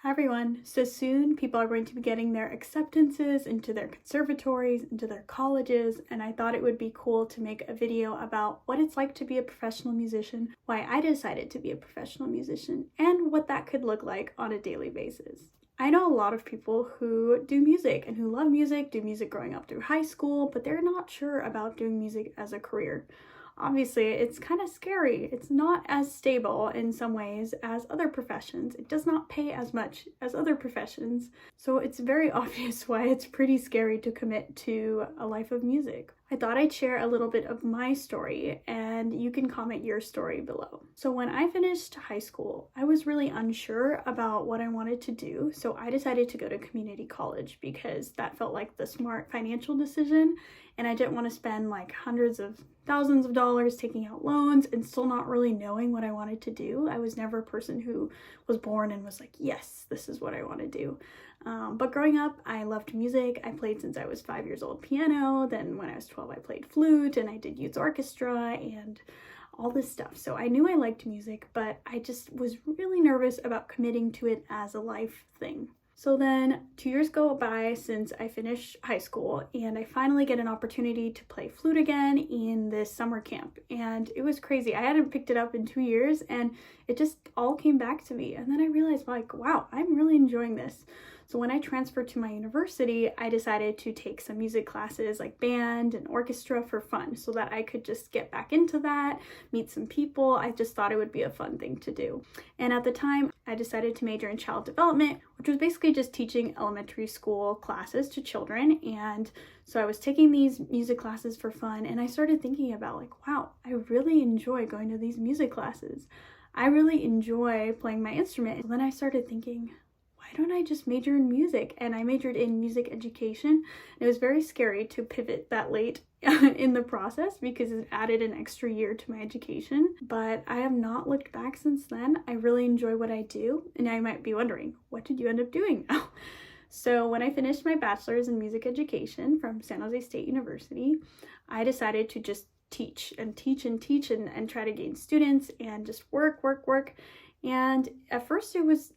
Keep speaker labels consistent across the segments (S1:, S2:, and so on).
S1: Hi everyone. So soon people are going to be getting their acceptances into their conservatories, into their colleges, and I thought it would be cool to make a video about what it's like to be a professional musician, why I decided to be a professional musician, and what that could look like on a daily basis. I know a lot of people who do music and who love music, do music growing up through high school, but they're not sure about doing music as a career. Obviously, it's kind of scary. It's not as stable in some ways as other professions. It does not pay as much as other professions. So it's very obvious why it's pretty scary to commit to a life of music. I thought I'd share a little bit of my story and you can comment your story below. So when I finished high school, I was really unsure about what I wanted to do. So I decided to go to community college because that felt like the smart financial decision. And I didn't want to spend like hundreds of thousands of dollars taking out loans and still not really knowing what I wanted to do. I was never a person who was born and was like, yes, this is what I want to do. But growing up, I loved music. I played since I was 5 years old piano. Then when I was 12, I played flute and I did youth orchestra and all this stuff. So I knew I liked music, but I just was really nervous about committing to it as a life thing. So then 2 years go by since I finished high school and I finally get an opportunity to play flute again in this summer camp. And it was crazy. I hadn't picked it up in 2 years and it just all came back to me. And then I realized like, wow, I'm really enjoying this. So when I transferred to my university, I decided to take some music classes like band and orchestra for fun so that I could just get back into that, meet some people. I just thought it would be a fun thing to do. And at the time, I decided to major in child development, which was basically just teaching elementary school classes to children. And so I was taking these music classes for fun and I started thinking about like, wow, I really enjoy going to these music classes. I really enjoy playing my instrument. And then I started thinking, why don't I just major in music? And I majored in music education. It was very scary to pivot that late in the process because it added an extra year to my education. But I have not looked back since then. I really enjoy what I do. And I might be wondering, what did you end up doing now? So when I finished my bachelor's in music education from San Jose State University, I decided to just teach and try to gain students and just work. And at first it was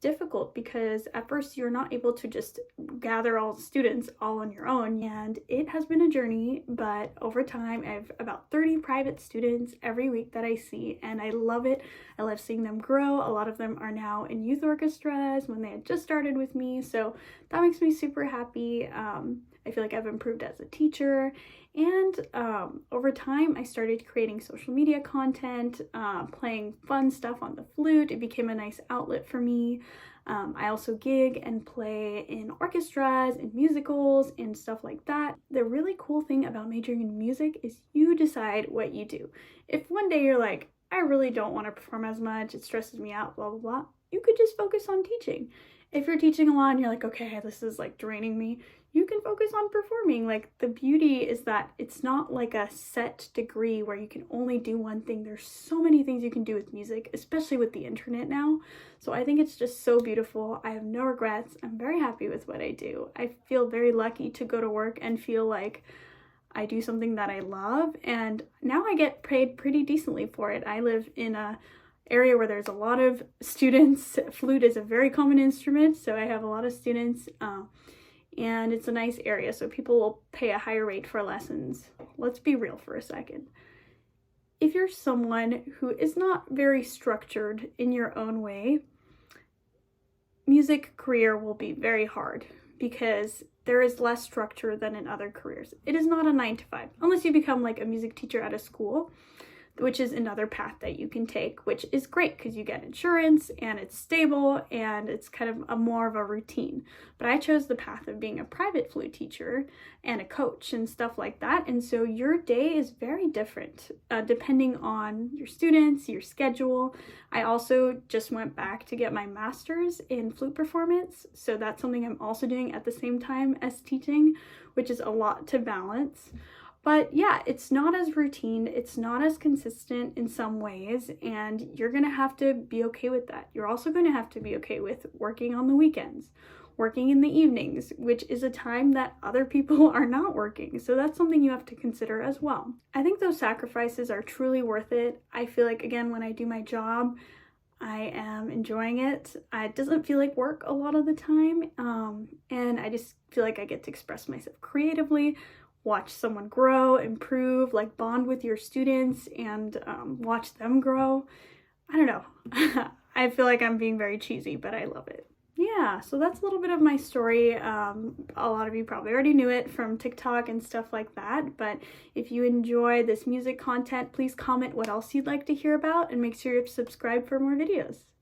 S1: difficult because at first you're not able to just gather all students all on your own. And it has been a journey, but over time I have about 30 private students every week that I see and I love it. I love seeing them grow. A lot of them are now in youth orchestras when they had just started with me. So that makes me super happy. I feel like I've improved as a teacher. And over time, I started creating social media content, playing fun stuff on the flute. It became a nice outlet for me. I also gig and play in orchestras and musicals and stuff like that. The really cool thing about majoring in music is you decide what you do. If one day you're like, I really don't want to perform as much, it stresses me out, blah, blah, blah, you could just focus on teaching. If you're teaching a lot and you're like, okay, this is like draining me, you can focus on performing. Like the beauty is that it's not like a set degree where you can only do one thing. There's so many things you can do with music, especially with the internet now. So I think it's just so beautiful. I have no regrets. I'm very happy with what I do. I feel very lucky to go to work and feel like I do something that I love. And now I get paid pretty decently for it. I live in a area where there's a lot of students. Flute is a very common instrument, so I have a lot of students. And it's a nice area, so people will pay a higher rate for lessons. Let's be real for a second. If you're someone who is not very structured in your own way, music career will be very hard because there is less structure than in other careers. It is not a 9-to-5, unless you become like a music teacher at a school, which is another path that you can take, which is great because you get insurance and it's stable and it's kind of a more of a routine. But I chose the path of being a private flute teacher and a coach and stuff like that. And so your day is very different depending on your students, your schedule. I also just went back to get my master's in flute performance. So that's something I'm also doing at the same time as teaching, which is a lot to balance. But yeah, it's not as routine, it's not as consistent in some ways, and you're gonna have to be okay with that. You're also gonna have to be okay with working on the weekends, working in the evenings, which is a time that other people are not working. So that's something you have to consider as well. I think those sacrifices are truly worth it. I feel like, again, when I do my job, I am enjoying it. It doesn't feel like work a lot of the time, and I just feel like I get to express myself creatively, watch someone grow, improve, like bond with your students and watch them grow. I don't know. I feel like I'm being very cheesy, but I love it. Yeah, so that's a little bit of my story. A lot of you probably already knew it from TikTok and stuff like that, but if you enjoy this music content, please comment what else you'd like to hear about and make sure you're subscribed for more videos.